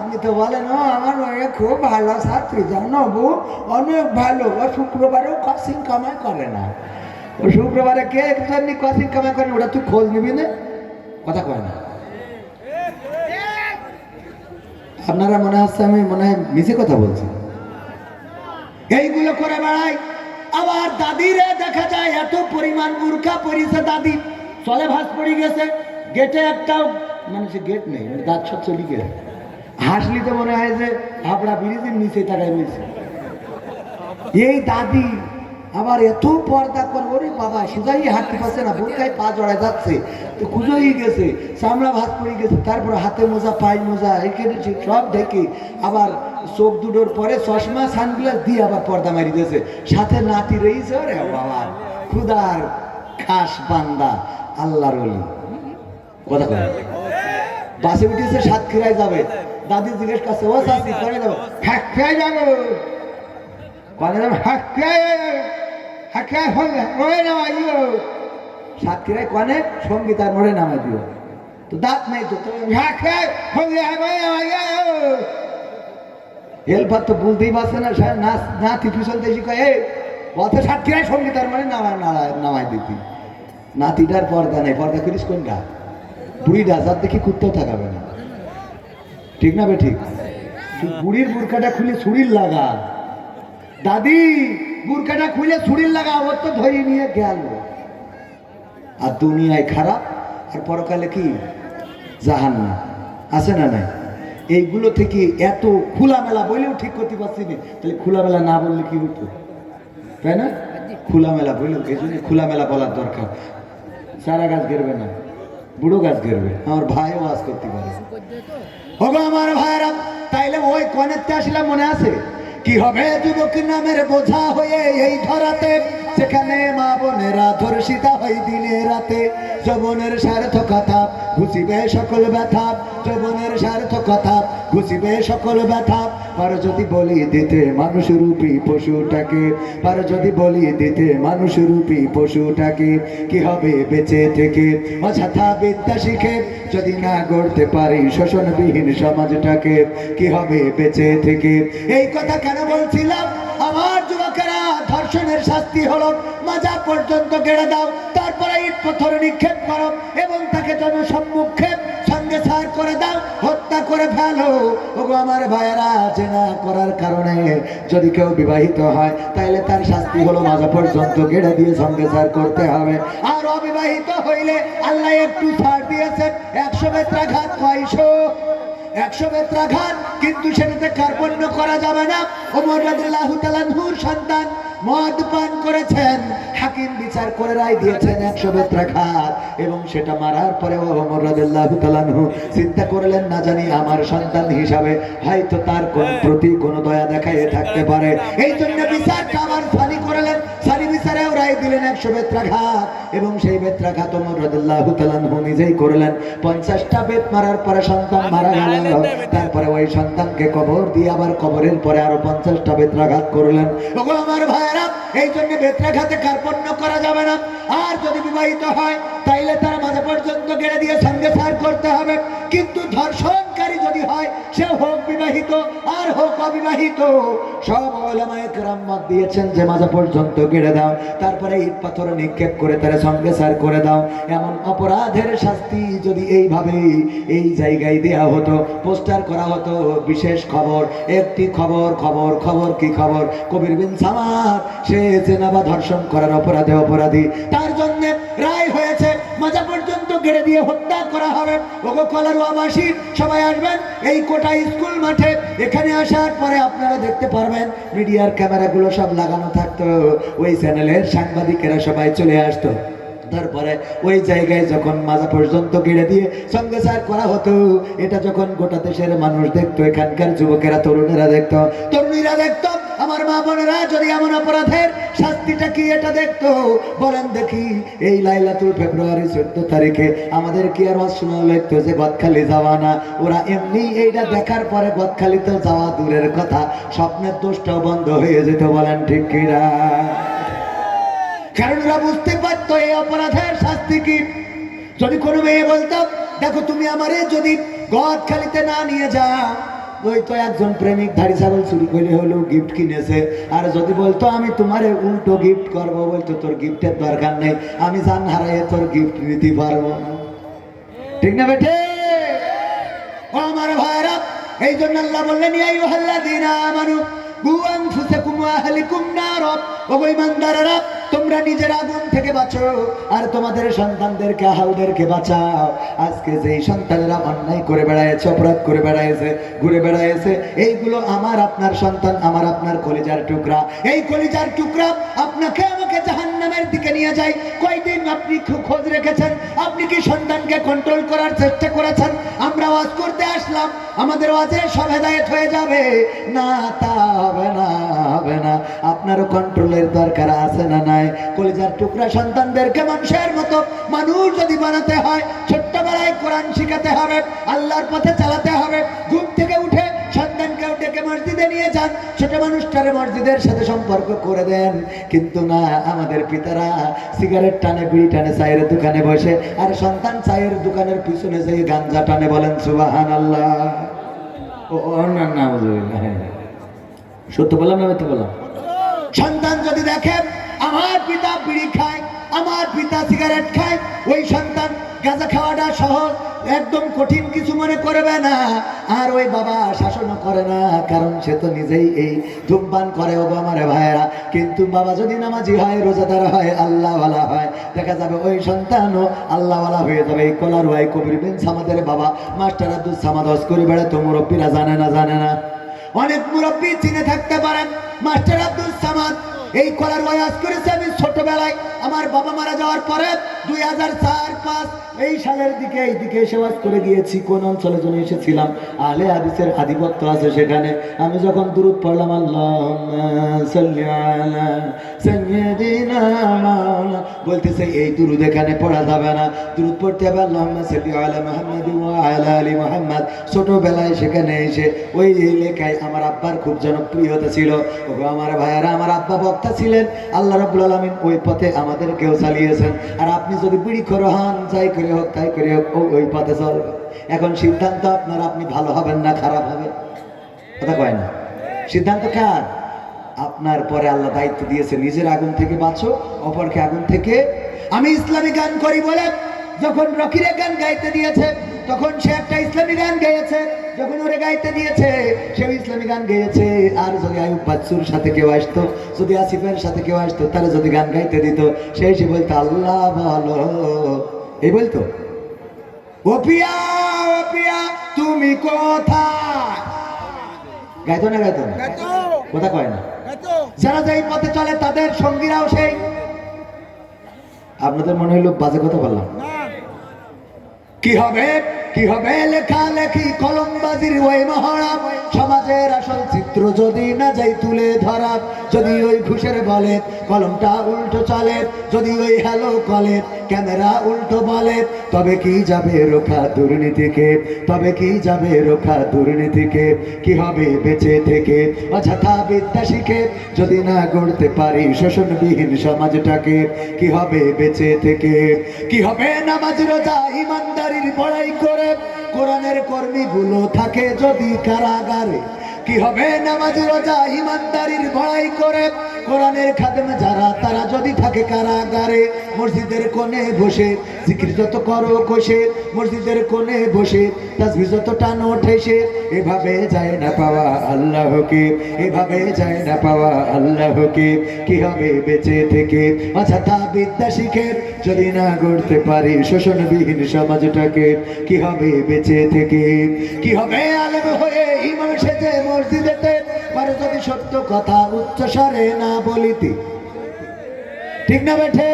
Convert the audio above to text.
আপনি তো বলেন ও আমার মেয়ে খুব ভালো ছাত্রী, জানো বউ অনেক ভালো, ও শুক্রবারেও কসিং কামাই করে না। ও শুক্রবারে কে একজনই কসিং কামাই করে, ওটা তুই খোঁজ নিবি না, কথা কয় না। আপনারা মনে হচ্ছে আমি মনে হয় মিছে কথা বলছি। এইগুলো করে বেড়াই। আবার দাদিরে দেখা যায় এত পরিমাণ বুরকা পরিছে, দাদি চলে ভাস পড়ে গেছে, গেটে একটাও মানে সে গেট নেই, মানে দাঁত সব চলে গেছে। হাসলি তো মনে হয় যে হাবড়া ব্রিজের নিচে তাকায় রয়েছে। এই দাদি আবার এত পর্দা করে, ওরে বাবা সোজাই হাঁটতে পারছে না, বোরকায় পা জড়ায় যাচ্ছে, তো খুঁজোই গেছে, চামড়া ভাত পড়ে গেছে, তারপর হাতে মোজা পায়ে মোজা এখানে সব ঢেকে আবার চোখ দুটোর পরে চশমা সানগ্লাস দিয়ে আবার পর্দা মারি দিয়েছে, সাথে নাতি রয়েছে। ওরে বাবা খুদার খাস বান্দা আল্লাহর ওলি। কথা কয় বাসে উঠেছে, সাতক্ষীরায় যাবে, দাদি জিজ্ঞেস করছে ও চাচি কনে যাবো? সাতক্ষীরায় যাবো। কনে যাবো? সাতক্ষীরায় কনে সঙ্গীতার মোড়ে নামাই দিও, তো দাঁত নেই তো হেল্পার তো বুঝতেই পারছে না, নাতি পিছন দেশি কয়ে পথে সাতক্ষীরায় সঙ্গীতার মোড়ে নামাই দিতি। নাতিটার পর্দা নেই, পর্দা করিস কোনটা? বুড়িটা যার দেখি কুত্তেও থাকাবে না, ঠিক না বে ঠিক? তুই বুড়ির বুরকাটা খুলে ছুরির লাগা, দাদি বুরকাটা খুলে ছুরির লাগা, ওর তো ধরে নিয়ে গেল। আর দুনিয়ায় খারাপ, আর পরকালে কি জাহান্নাম, আছে না নাই? এইগুলো থেকে এত খোলামেলা বলেও ঠিক করতে পারছি না, তাহলে খোলামেলা না বললে কি হতো, তাই না? খোলামেলা বললেও এই জন্য খোলামেলা বলার দরকার। সারা গাছ গেরবে না, বুড়ো গাছ গেরবে। আমার ভাই ওয়াজ করতে পারে। ওগো আমার ভাইরা, তাইলে ওই কনেতে আসলাম, মনে আছে? কি হবে যুবক নামের বোঝা হয়ে এই ধরাতে, সেখানে মা বোনেরা ধর্ষিতা হয় দিনে রাতে। যৌবনের সার্থকতা ঘুষিবে সকল ব্যথা, যৌবনের সার্থকতা ঘুষিবে সকল ব্যথা। পারো যদি বলি দিতে মানুষ রূপী পশুটাকে, পারো যদি বলি দিতে মানুষ রূপী পশুটাকে, কি হবে বেঁচে থেকে অযথা বিদ্যা শিখে, যদি না গড়তে পারি শোষণবিহীন সমাজটাকে, কি হবে বেঁচে থেকে? এই কথা কেন বলছিলাম? আমার যুবকেরা, ধর্ষণের শাস্তি হলো মাজা পর্যন্ত গেড়ে দাও, তারপরে ইট পাথর নিক্ষেপ করো এবং তাকে জনসম্মুখে সঙ্গে সার করে দাও, হত্যা করে ফেলো। ওগো আমার ভাইয়েরা, জেনা করার কারণে যদি কেউ বিবাহিত হয়, তাইলে তার শাস্তি হলো মাজা পর্যন্ত গেড়ে দিয়ে সঙ্গে সার করতে হবে। আর অবিবাহিত হইলে আল্লাহ একটু ছাড় দিয়েছেন, 100 বেত্রাঘাত 100 বেত্রাঘাত, কিন্তু সেটাতে কার্পণ্য করা যাবে না। ওমর রাদিয়াল্লাহু তাআলা আনহুর সন্তান মদ পান করেছেন, হাকিম বিচার করে রায় দিয়েছেন 100 বেত্রাঘাত, এবং সেটা মারার পরে ওমর রাদিয়াল্লাহু তাআলা আনহু চিন্তা করলেন, না জানি আমার সন্তান হিসাবে হয়তো তার কোন প্রতি কোন দয়া দেখাইয়ে থাকতে পারে, এই জন্য বিচারটা আবার ফানি করলেন, সারি বিচারেও রায় দিলেন 100 বেত্রাঘাত, এবং সেই বেত্রাঘাত ওমর রাদিয়াল্লাহু তাআলা আনহু নিজেই করলেন। 50টা বেত মারার পরে সন্তান মারা গেল, তারপরে ওই সন্তানকে কবর দিয়ে আবার কবরের পরে আরো 50টা বেত্রাঘাত করলেন। ওগো আমার ভাইয়েরা, এই জন্য বেত্রাঘাতে কার্পণ্য করা যাবে না। আর যদি বিবাহিত হয়, তাইলে তার মাঝে পর্যন্ত গেড়ে দিয়ে সঙ্গে সার করতে হবে। কিন্তু ধর্ষণকারী যদি হয়, সে হোক বিবাহিত আর হোক অবিবাহিত, সব উলামায়ে কেরাম মত দিয়েছেন যে মাঝে পর্যন্ত গেড়ে দাও, তারপরে ইট পাথর নিক্ষেপ করে তার সঙ্গে সার করে দাও। এমন অপরাধের শাস্তি যদি এইভাবে এই জায়গায় দেয়া হতো, পোস্টার করা হতো, বিশেষ খবর, একটি খবর, খবর খবর কি খবর, কবির বিন সামাদ সে জেনা বা ধর্ষণ করার অপরাধে অপরাধী, তার জন্য রায় হয়েছে মাজা পর্যন্ত গেড়ে দিয়ে হত্যা করা হবে। ওগো কলারওয়াবাসী সবাই আসবেন এই কোটা স্কুল মাঠে, এখানে আসার পরে আপনারা দেখতে পারবেন মিডিয়ার ক্যামেরাগুলো সব লাগানো থাকতো, ওই চ্যানেলের সাংবাদিকেরা সবাই চলে আসতো, তারপরে ওই জায়গায় যখন মাজা পর্যন্ত গেড়ে দিয়ে সঙ্গে সার করা হতো, এটা যখন গোটা দেশের মানুষ দেখতো, এখানকার যুবকেরা তরুণেরা দেখতো, তরুণীরা দেখতো, আমার মা বোনেরা যদি এমন অপরাধের শাস্তিটা কি এটা দেখতো, বলেন দেখি এই লাইলাতুল ফেব্রুয়ারি 14 তারিখে আমাদের কি আর শোনা লাগতো যে গদখালি যাওয়া না? ওরা এমনি এইটা দেখার পরে গদখালি তো যাওয়া দূরের কথা, স্বপ্নের দোষটাও বন্ধ হয়ে যেত, বলেন ঠিক কিনা? কারণ ওরা বুঝতে পারতো এই অপরাধের শাস্তি কি। যদি কোনো মেয়ে বলতো, দেখো তুমি আমারে যদি গদখালিতে না নিয়ে যাও, ওই তো একজন প্রেমিক ধাড়ি ছাগল চুরি করে হলেও গিফট কিনেছে, আর যদি বলতো আমি তোমারে উল্টো গিফট করবো, বলতো তোর গিফটের দরকার নেই, আমি জান হারাইয়ে তোর গিফট নিতে পারবো না। ঠিক না বেটে? ও আমার ভাইরা, এই জন্য আল্লাহ বললেন ইয়া আইয়ুহাল্লাযীনা আমানু কু আনফুসাকুম ওয়া আহলিকুম নার, ও ঈমানদাররা তোমরা নিজের আগুন থেকে বাঁচো আর তোমাদের সন্তানদেরকে আহালদেরকে বাঁচাও। আজকে যেই সন্তানেরা অন্যায় করে বেড়ায়েছে, অপরাধ করে বেড়ায়েছে, ঘুরে বেড়ায়েছে, এইগুলো আমার আপনার সন্তান, আমার আপনার কলিজার টুকরা। এই কলিজার টুকরা আপনাকে আমাকে জাহান্নামের দিকে নিয়ে যায়। কয়দিন আপনি খোঁজ রেখেছেন? আপনি কি সন্তানকে কন্ট্রোল করার চেষ্টা করেছেন? আমরা ওয়াজ করতে আসলাম, আমাদের ওয়াজে সব হেদায়েত হয়ে যাবে না, তা হবে না, হবে না। আপনারও কন্ট্রোলের দরকার আছে না নাই? কলিজার টুকরা সন্তানদেরকে মানুষের মতো মানুষ যদি বানাতে হয়, ছোট্টবেলায় কোরআন শিখাতে হবে, আল্লাহর পথে চালাতে হবে। ঘুম থেকে উঠে সন্তানকেও ডেকে মসজিদে নিয়ে যান, ছোট মানুষটারে মসজিদের সাথে সম্পর্ক করে দেন। কিন্তু না, আমাদের পিতারা সিগারেট টানে, বিড়ি টানে, চায়ের দোকানে বসে, আর সন্তান চায়ের দোকানের পিছনে যেয়ে গাঞ্জা টানে। বলেন সুবহানাল্লাহ। ও না না, সত্য বললাম না মিথ্যা বললাম? সন্তান যদি দেখে আমার পিতা বিড়ি খায়, আমার পিতা সিগারেট খায়, ওই সন্তান গাঁজা খাওয়াটা সহজ, একদম কঠিন কিছু মনে করবে না। আর ওই বাবা শাসনও করে না, কারণ সে তো নিজেই এই ধূমপান করে। ও আমার ভাইয়েরা, কিন্তু বাবা যদি নামাজি হয়, রোজাদার হয়, আল্লাহওয়ালা হয়, দেখা যাবে ওই সন্তানও আল্লাহওয়ালা হয়ে যাবে। এই কলার ওয়াই কবির বিন সামাদের বাবা মাস্টার আব্দুল সামাদ হজ করে বেড়াতো। মুরব্বীরা জানে না? জানে না? অনেক মুরব্বী চিনে থাকতে পারেন মাস্টার আব্দুল সামাদ। এই কলার ওয়াজ করেছে আমি ছোটবেলায়, আমার বাবা মারা যাওয়ার পরে 2004-5 এই সালের দিকে এই দিকে এসে ওয়াজ করে গিয়েছি। কোন অঞ্চলে যেন এসেছিলাম, আহলে হাদিসের আধিপত্য আছে সেখানে। আমি যখন দুরূদ পড়লাম, আল্লাহুম্মা সাল্লি আলা সাইয়্যিদিনা মাওলানা, বলতেছে এই দুরূদ এখানে পড়া যাবে না, দুরূদ পড়তে হবে আল্লাহুম্মা সাল্লি আলা মুহাম্মাদ ওয়া আলা আলি মুহাম্মাদ। ছোটবেলায় সেখানে এসে ওই লেখায় আমার আব্বার খুব জনপ্রিয়তা ছিল। ওগো আমার ভাইয়েরা, আমার আব্বা বক্তা ছিলেন, আল্লাহ রাব্বুল আলামিন ওই পথে আমাদেরকেও চালিয়েছেন। আর আপনি যদি বিড়িখোর হন, যাই করে হোক তাই করে হোক, ওই পথে চলবে। এখন সিদ্ধান্ত আপনার, আপনি ভালো হবেন না খারাপ হবে, কথা কয় না? সিদ্ধান্ত কার? আপনার। পরে আল্লাহ দায়িত্ব দিয়েছে, নিজের আগুন থেকে বাঁচো, অপরকে আগুন থেকে। আমি ইসলামী গান করি বলে যখন রকিরে গান গাইতে দিয়েছে, তখন সে একটা ইসলামী গান গেয়েছে। যখন ওরে গাইতে দিয়েছে, সেও ইসলামী গান গেয়েছে। আর যদি আয়ুব বাচ্চুর সাথে কেউ আসতো, যদি আসিফের সাথে কেউ আসতো, তারা যদি গান গাইতে দিত, সে বলতো আল্লাহ বলো, এই বলতো ও পিয়া, ও পিয়া তুমি কোথায়। গাইতো না? গাইতো না? কথা কয় না? যারা যেই পথে চলে তাদের সঙ্গীরাও সেই। আপনাদের মনে হইলো বাজে কথা বললাম? কি হবে, কি হবে লেখালেখি কলমবাজির ওই মহড়া, সমাজের আসল চিত্র যদি না যাই তুলে ধরা। যদি ওই ঘুষের বলে কলমটা উল্টো চলে, যদি ওই হ্যালো কলে ক্যামেরা উল্টো বলে, তবে কি যাবে রোখা দুর্নীতিকে, তবে কি যাবে রোখা দুর্নীতিকে। কি হবে বেঁচে থেকে অযথা বিদ্যা শিখে, যদি না গড়তে পারি শোষণবিহীন সমাজটাকে। কি হবে বেঁচে থেকে, কি হবে নামাজ রোজা ইমানদারির বড়াই করে, কোরআনের কর্মীগুলো থাকে যদি কারাগারে। কি হবে নামাজ রোজা ইমানদারির বড়াই করে, কোরআনের খাদেম যারা তারা যদি থাকে কারাগারে। মসজিদের কোণে বসে জিকির যত করো কষে, মসজিদের কোণে বসে তাসবিহ যত টানো ঠেসে, এভাবে যায় না পাওয়া আল্লাহকে, এভাবে যায় না পাওয়া আল্লাহকে। কি হবে বেঁচে থেকে অযথা বিদ্যা শিখে, যদি না গড়তে পারি শোষণবিহীন সমাজটাকে। কি হবে বেঁচে থেকে, কি হবে আলেম হয়ে ইমাম সেজে মসজিদেতে, পারে যদি সত্য কথা উচ্চ স্বরে না বলিতে। ঠিক না বেঠে?